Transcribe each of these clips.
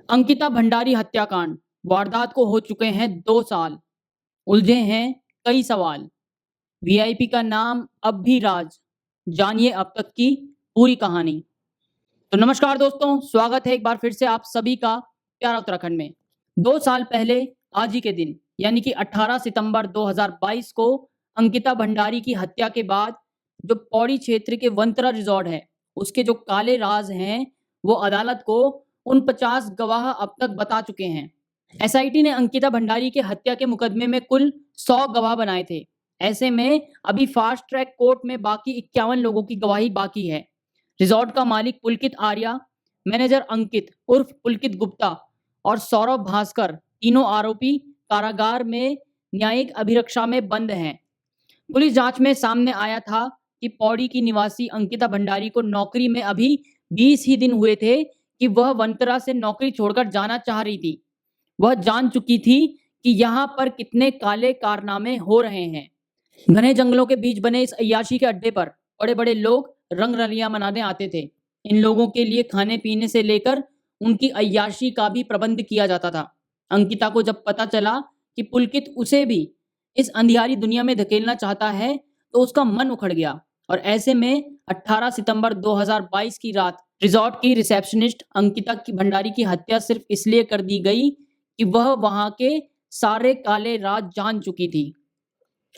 अंकिता भंडारी हत्याकांड वारदात को हो चुके हैं 2 साल। उलझे हैं कई सवाल। वीआईपी का नाम अब भी राज। जानिए अब तक की पूरी कहानी। तो नमस्कार दोस्तों, स्वागत है एक बार फिर से आप सभी का प्यारा उत्तराखंड में। 2 साल पहले आज ही के दिन यानी कि 18 सितंबर 2022 को अंकिता भंडारी की हत्या के बाद जो पौड़ी क्षेत्र के वंतरा रिजॉर्ट है, उसके जो काले राज हैं, वो अदालत को उन 50 गवाह अब तक बता चुके हैं। एसआईटी ने अंकिता भंडारी के हत्या के मुकदमे में कुल 100 गवाह बनाए थे। ऐसे में अभी फास्ट ट्रैक कोर्ट में बाकी 51 लोगों की गवाही बाकी है। रिजॉर्ट का मालिक पुलकित आर्या, मैनेजर अंकित उर्फ पुलकित गुप्ता और सौरभ भास्कर, तीनों आरोपी कारागार में न्यायिक अभिरक्षा में बंद हैं। पुलिस जांच में सामने आया था कि पौड़ी की निवासी अंकिता भंडारी को नौकरी में अभी 20 ही दिन हुए थे कि वह वंतरा से नौकरी छोड़कर जाना चाह रही थी। वह जान चुकी थी कि यहाँ पर कितने काले कारनामे हो रहे हैं। घने जंगलों के बीच बने इस अय्याशी के अड्डे पर बड़े बड़े लोग रंग रलियां मनाने आते थे। इन लोगों के लिए खाने पीने से लेकर उनकी अय्याशी का भी प्रबंध किया जाता था। अंकिता को जब पता चला कि पुलकित उसे भी इस अंधियारी दुनिया में धकेलना चाहता है, तो उसका मन उखड़ गया और ऐसे में 18 सितंबर 2022 की रात रिजॉर्ट की रिसेप्शनिस्ट अंकिता की भंडारी की हत्या सिर्फ इसलिए कर दी गई कि वह वहां के सारे काले राज जान चुकी थी।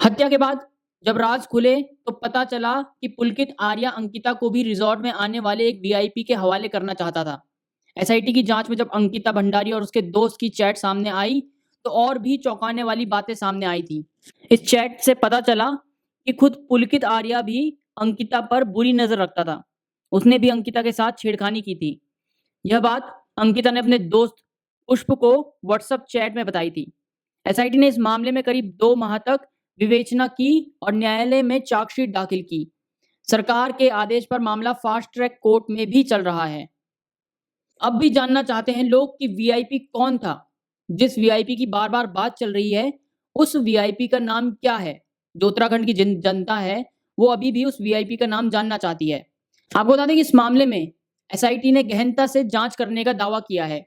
हत्या के बाद जब राज खुले तो पता चला कि पुलकित आर्या अंकिता को भी रिजॉर्ट में आने वाले एक वीआईपी के हवाले करना चाहता था। एसआईटी की जांच में जब अंकिता भंडारी और उसके दोस्त की चैट सामने आई तो और भी चौंकाने वाली बातें सामने आई थी। इस चैट से पता चला कि खुद पुलकित आर्या भी अंकिता पर बुरी नजर रखता था। उसने भी अंकिता के साथ छेड़खानी की थी। यह बात अंकिता ने अपने दोस्त पुष्प को व्हाट्सएप चैट में बताई थी। एसआईटी ने इस मामले में करीब 2 माह तक विवेचना की और न्यायालय में चार्जशीट दाखिल की। सरकार के आदेश पर मामला फास्ट ट्रैक कोर्ट में भी चल रहा है। अब भी जानना चाहते हैं लोग कि वीआईपी कौन था। जिस वीआईपी की बार बार बात चल रही है, उस वीआईपी का नाम क्या है? जो उत्तराखंड की जनता है वो अभी भी उस वीआईपी का नाम जानना चाहती है। आपको बता दें कि इस मामले में एसआईटी ने गहनता से जांच करने का दावा किया है।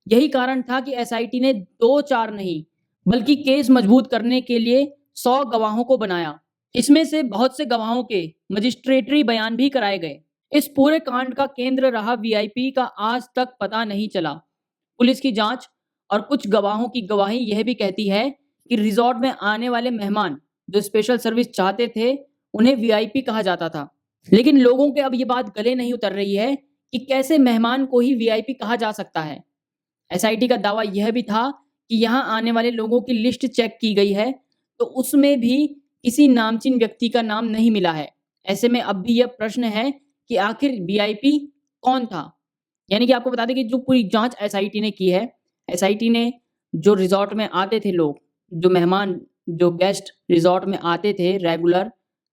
यही कारण था कि एसआईटी ने 2-4 नहीं बल्कि केस मजबूत करने के लिए 100 गवाहों को बनाया। इसमें से बहुत से गवाहों के मजिस्ट्रेटरी बयान भी कराए गए। इस पूरे कांड का केंद्र रहा वीआईपी का आज तक पता नहीं चला। पुलिस की जांच और कुछ गवाहों की गवाही यह भी कहती है कि रिजॉर्ट में आने वाले मेहमान जो स्पेशल सर्विस चाहते थे, उन्हें वीआईपी कहा जाता था। लेकिन लोगों के अब ये बात गले नहीं उतर रही है कि कैसे मेहमान को ही वीआईपी कहा जा सकता है। एसआईटी का दावा यह भी था कि यहाँ आने वाले लोगों की लिस्ट चेक की गई है, तो उसमें भी किसी नामचीन व्यक्ति का नाम नहीं मिला है। ऐसे में अब भी यह प्रश्न है कि आखिर वीआईपी कौन था। यानी कि आपको बता दें कि जो पूरी जांच एसआईटी ने की है, एसआईटी ने जो रिजॉर्ट में आते थे लोग, जो मेहमान, जो गेस्ट रिजॉर्ट में आते थे रेगुलर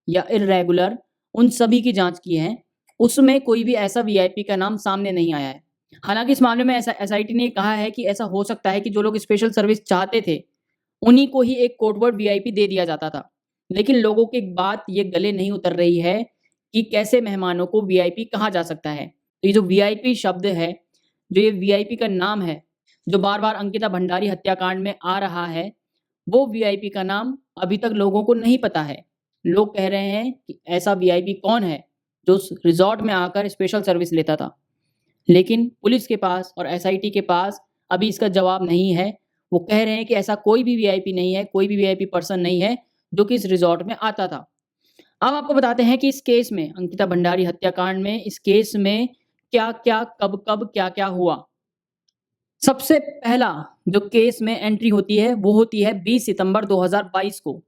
या इर्रेगुलर, उन सभी की जांच की है। उसमें कोई भी ऐसा वीआईपी का नाम सामने नहीं आया है। हालांकि इस मामले में ऐसा एसआईटी ने कहा है कि ऐसा हो सकता है कि जो लोग स्पेशल सर्विस चाहते थे, उन्हीं को ही एक कोडवर्ड वीआईपी दे दिया जाता था। लेकिन लोगों की बात ये गले नहीं उतर रही है कि कैसे मेहमानों को वीआईपी कहा जा सकता है। तो ये जो वीआईपी शब्द है, जो ये वीआईपी का नाम है, जो बार बार अंकिता भंडारी हत्याकांड में आ रहा है, वो वीआईपी का नाम अभी तक लोगों को नहीं पता है। लोग कह रहे हैं कि ऐसा वीआईपी कौन है जो उस रिजॉर्ट में आकर स्पेशल सर्विस लेता था। लेकिन पुलिस के पास और एसआईटी के पास अभी इसका जवाब नहीं है। वो कह रहे हैं कि ऐसा कोई भी वीआईपी नहीं है, कोई भी वीआईपी पर्सन नहीं है जो कि इस रिजॉर्ट में आता था। अब आपको बताते हैं कि इस केस में, अंकिता भंडारी हत्याकांड में, इस केस में क्या-क्या, कब-कब, क्या-क्या हुआ। सबसे पहला जो केस में एंट्री होती है वो होती है 20 सितंबर 2022 को,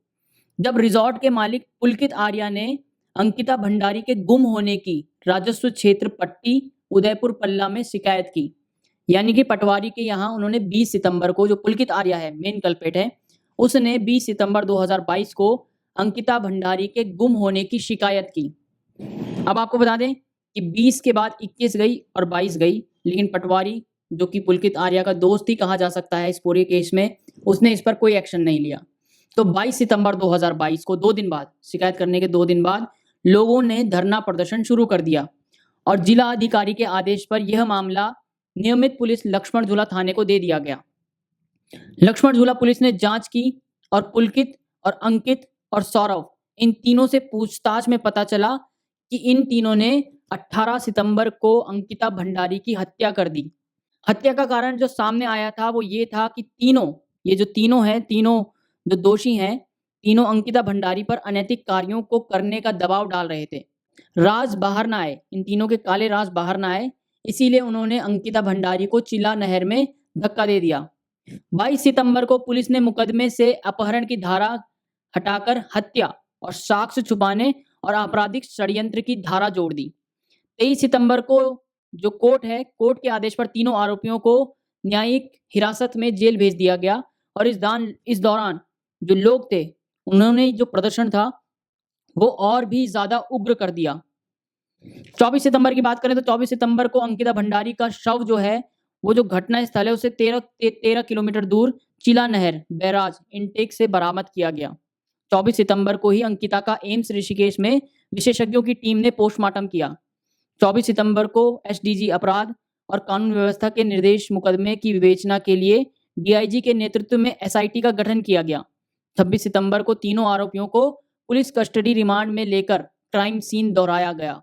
जब रिजॉर्ट के मालिक पुलकित आर्या ने अंकिता भंडारी के गुम होने की राजस्व क्षेत्र पट्टी उदयपुर पल्ला में शिकायत की। यानी कि पटवारी के यहाँ उन्होंने 20 सितंबर को, जो पुलकित आर्या है, मेन कल्प्रिट है, उसने 20 सितंबर 2022 को अंकिता भंडारी के गुम होने की शिकायत की। अब आपको बता दें कि 20 के बाद 21 गई और 22 गई, लेकिन पटवारी, जो कि पुलकित आर्या का दोस्त ही कहा जा सकता है इस पूरे केस में, उसने इस पर कोई एक्शन नहीं लिया। तो 22 सितंबर 2022 को, 2 दिन बाद, शिकायत करने के 2 दिन बाद, लोगों ने धरना प्रदर्शन शुरू कर दिया और जिला अधिकारी के आदेश पर यह मामला नियमित पुलिस लक्ष्मण झूला थाने को दे दिया गया। लक्ष्मण झूला पुलिस ने जांच की और पुलकित और अंकित और सौरव इन तीनों से पूछताछ में पता चला कि इन तीनों ने 18 सितंबर को अंकिता भंडारी की हत्या कर दी। हत्या का कारण जो सामने आया था वो ये था कि ये जो तीनों हैं, तीनों जो दोषी हैं, तीनों अंकिता भंडारी पर अनैतिक कार्यों को करने का दबाव डाल रहे थे। राज बाहर ना आए, इन तीनों के काले राज बाहर ना आए, इसीलिए उन्होंने अंकिता भंडारी को चिल्ला नहर में धक्का दे दिया। 22 सितंबर को पुलिस ने मुकदमे से अपहरण की धारा हटाकर हत्या और साक्ष्य छुपाने और आपराधिक षड्यंत्र की धारा जोड़ दी। 23 सितंबर को जो कोर्ट के आदेश पर तीनों आरोपियों को न्यायिक हिरासत में जेल भेज दिया गया और इस दौरान जो लोग थे उन्होंने जो प्रदर्शन था वो और भी ज्यादा उग्र कर दिया। 24 सितंबर की बात करें तो 24 सितंबर को अंकिता भंडारी का शव जो है वो जो घटना स्थल है उसे 13 किलोमीटर दूर चिला नहर बैराज इनटेक से बरामद किया गया। 24 सितंबर को ही अंकिता का एम्स ऋषिकेश में विशेषज्ञों की टीम ने पोस्टमार्टम किया। 24 सितंबर को एसडीजी अपराध और कानून व्यवस्था के निर्देश मुकदमे की विवेचना के लिए डीआईजी के नेतृत्व में एसआईटी का गठन किया गया। 26 सितंबर को तीनों आरोपियों को पुलिस कस्टडी रिमांड में लेकर क्राइम सीन दोहराया गया।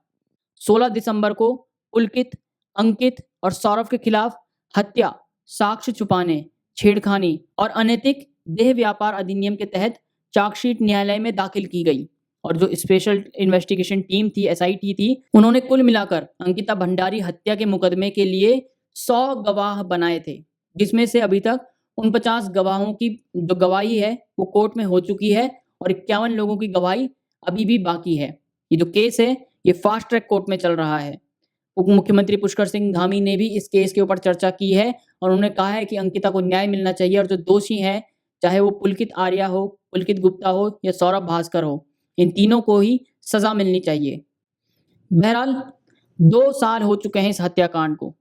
16 दिसंबर को पुलकित, अंकित और सौरभ के खिलाफ हत्या, साक्ष्य छुपाने, छेड़खानी और अनैतिक देह व्यापार अधिनियम के तहत चार्जशीट न्यायालय में दाखिल की गई और जो स्पेशल इन्वेस्टिगेशन टीम थी, एसआईटी थी, उन्होंने कुल मिलाकर अंकिता भंडारी हत्या के मुकदमे के लिए 100 गवाह बनाए थे, जिसमें से अभी तक 49 गवाहों की जो गवाही है वो कोर्ट में हो चुकी है और 51 लोगों की गवाही अभी भी बाकी है। ये जो केस है ये फास्ट ट्रैक कोर्ट में चल रहा है। उप मुख्यमंत्री पुष्कर सिंह धामी ने भी इस केस के ऊपर चर्चा की है और उन्होंने कहा है कि अंकिता को न्याय मिलना चाहिए और जो दोषी हैं, चाहे वो पुलकित आर्या हो, पुलकित गुप्ता हो या सौरभ भास्कर हो, इन तीनों को ही सजा मिलनी चाहिए। बहरहाल 2 साल हो चुके हैं इस हत्याकांड को।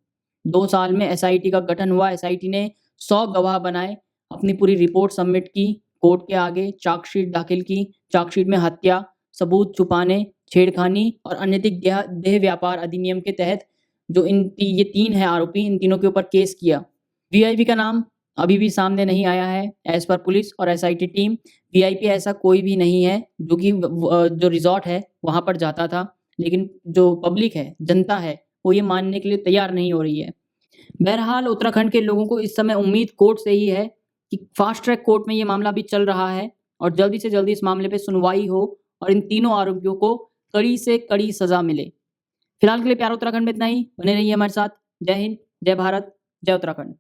2 साल में एसआईटी का गठन हुआ, एसआईटी ने 100 गवाह बनाए, अपनी पूरी रिपोर्ट सबमिट की, कोर्ट के आगे चार्जशीट दाखिल की। चार्जशीट में हत्या, सबूत छुपाने, छेड़खानी और अनैतिक देह व्यापार अधिनियम के तहत जो ये 3 है आरोपी, इन तीनों के ऊपर केस किया। वीआईपी का नाम अभी भी सामने नहीं आया है। एज पर पुलिस और एसआईटी टीम, वीआईपी ऐसा कोई भी नहीं है जो कि जो रिजॉर्ट है वहाँ पर जाता था, लेकिन जो पब्लिक है, जनता है, वो ये मानने के लिए तैयार नहीं हो रही है। बहरहाल उत्तराखंड के लोगों को इस समय उम्मीद कोर्ट से ही है कि फास्ट ट्रैक कोर्ट में ये मामला भी चल रहा है और जल्दी से जल्दी इस मामले पे सुनवाई हो और इन तीनों आरोपियों को कड़ी से कड़ी सजा मिले। फिलहाल के लिए प्यारा उत्तराखंड में इतना ही। बने रहिए हमारे साथ। जय हिंद, जय भारत, जय उत्तराखंड।